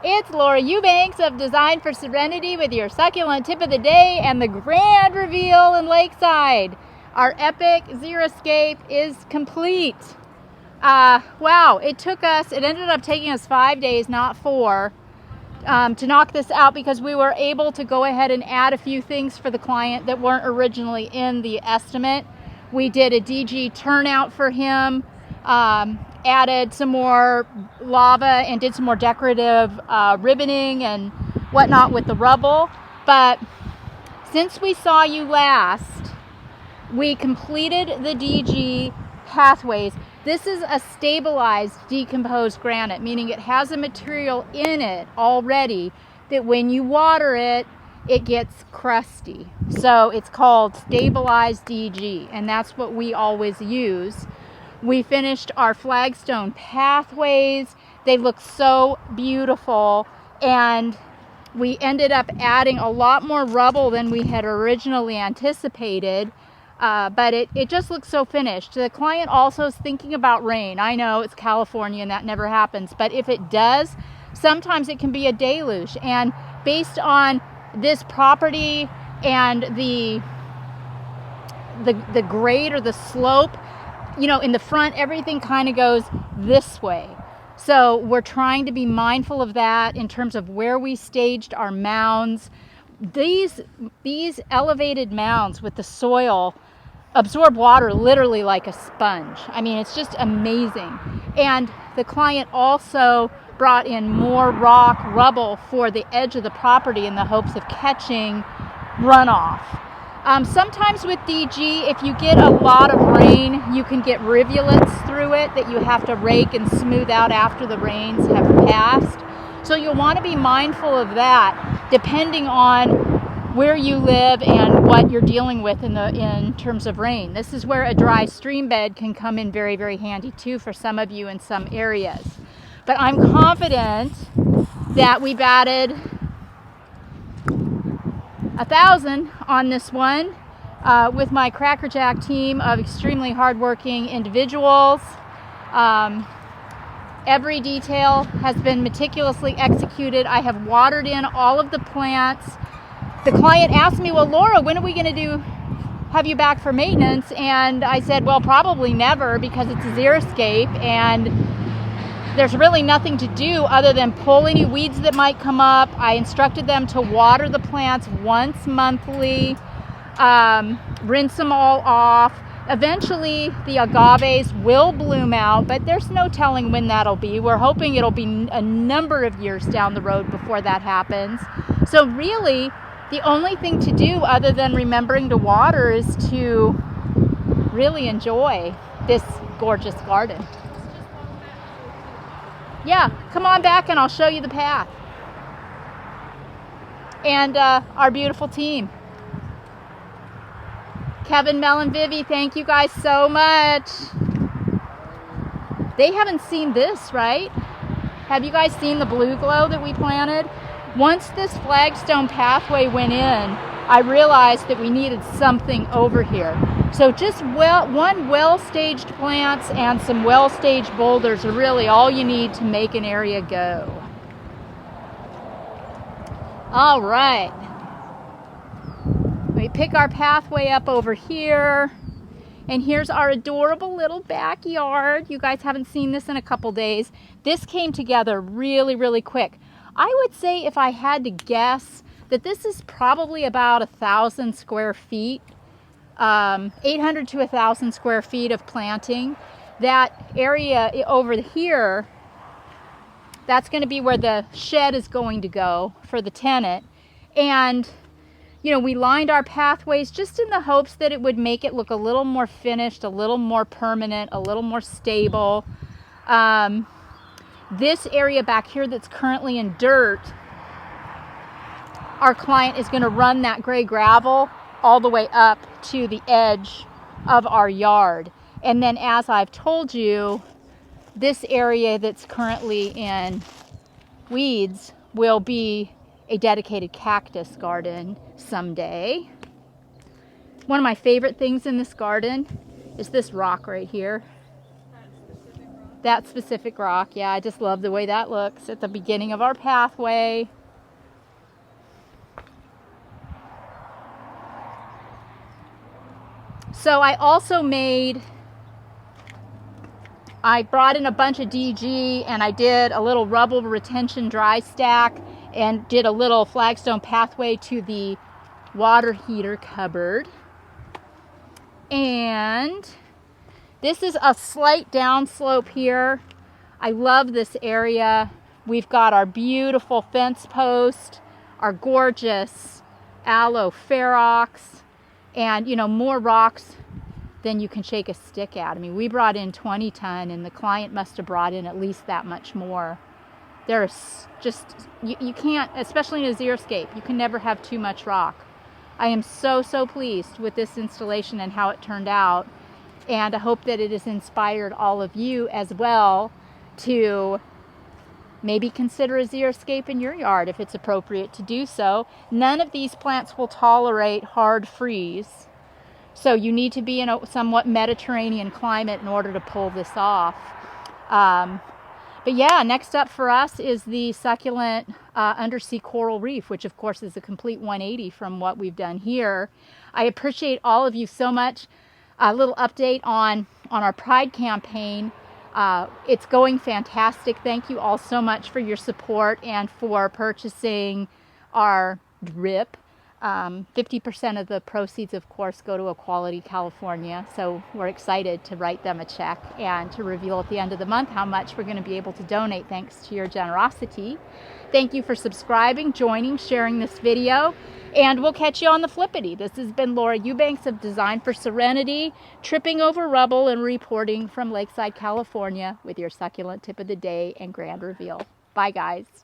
It's Laura Eubanks of Design for Serenity with your succulent tip of the day and the grand reveal in Lakeside. Our epic Xeriscape is complete. Wow, it ended up taking us 5 days, not 4, to knock this out because we were able to go ahead and add a few things for the client that weren't originally in the estimate. We did a DG turnout for him, added some more lava and did some more decorative ribboning and whatnot with the rubble. But since we saw you last, we completed the DG pathways. This is a stabilized decomposed granite, meaning it has a material in it already that when you water it, it gets crusty. So it's called stabilized DG, and that's what we always use. We finished our flagstone pathways. They look so beautiful, and we ended up adding a lot more rubble than we had originally anticipated, but it just looks so finished. The client also is thinking about rain. I know it's California and that never happens, but if it does, sometimes it can be a deluge. And based on this property and the grade or the slope, you know, in the front, everything kind of goes this way. So we're trying to be mindful of that in terms of where we staged our mounds. These elevated mounds with the soil absorb water literally like a sponge. I mean, it's just amazing. And the client also brought in more rock rubble for the edge of the property in the hopes of catching runoff. Sometimes with DG, if you get a lot of rain, you can get rivulets through it that you have to rake and smooth out after the rains have passed. So you'll want to be mindful of that depending on where you live and what you're dealing with in terms of rain. This is where a dry stream bed can come in very, very handy too for some of you in some areas. But I'm confident that we batted 1,000 on this one with my crackerjack team of extremely hardworking individuals. Every detail has been meticulously executed. I have watered in all of the plants. The client asked me, well, Laura, when are we going to have you back for maintenance? And I said, well, probably never, because it's a Xeriscape and there's really nothing to do other than pull any weeds that might come up. I instructed them to water the plants once monthly, rinse them all off. Eventually, the agaves will bloom out, but there's no telling when that'll be. We're hoping it'll be a number of years down the road before that happens. So really, the only thing to do other than remembering to water is to really enjoy this gorgeous garden. Yeah, come on back and I'll show you the path. And our beautiful team. Kevin, Mel, and Vivi, thank you guys so much. They haven't seen this, right? Have you guys seen the blue glow that we planted? Once this flagstone pathway went in, I realized that we needed something over here. So just one well-staged plants and some well-staged boulders are really all you need to make an area go. All right. We pick our pathway up over here. And here's our adorable little backyard. You guys haven't seen this in a couple days. This came together really, really quick. I would say if I had to guess that this is probably about 1,000 square feet. 800 to 1,000 square feet of planting. That area over here, that's going to be where the shed is going to go for the tenant. And, you know, we lined our pathways just in the hopes that it would make it look a little more finished, a little more permanent, a little more stable. This area back here that's currently in dirt, our client is going to run that gray gravel all the way up to the edge of our yard. And then, as I've told you, this area that's currently in weeds will be a dedicated cactus garden someday. One of my favorite things in this garden is this rock right here. That specific rock, yeah, I just love the way that looks at the beginning of our pathway. So I also I brought in a bunch of DG and I did a little rubble retention dry stack and did a little flagstone pathway to the water heater cupboard. And this is a slight downslope here. I love this area. We've got our beautiful fence post, our gorgeous aloe ferox, and you know, more rocks than you can shake a stick at. I mean, we brought in 20 ton and the client must have brought in at least that much more. There's just, you can't, especially in a Xeriscape, you can never have too much rock. I am so pleased with this installation and how it turned out. And I hope that it has inspired all of you as well to maybe consider a Xeriscape in your yard if it's appropriate to do so. None of these plants will tolerate hard freeze. So you need to be in a somewhat Mediterranean climate in order to pull this off. But yeah, next up for us is the succulent undersea coral reef, which of course is a complete 180 from what we've done here. I appreciate all of you so much. A little update on our Pride campaign. It's going fantastic. Thank you all so much for your support and for purchasing our drip. 50% of the proceeds, of course, go to Equality California. So we're excited to write them a check and to reveal at the end of the month how much we're going to be able to donate thanks to your generosity. Thank you for subscribing, joining, sharing this video, and we'll catch you on the flippity. This has been Laura Eubanks of Design for Serenity, tripping over rubble and reporting from Lakeside, California with your succulent tip of the day and grand reveal. Bye, guys.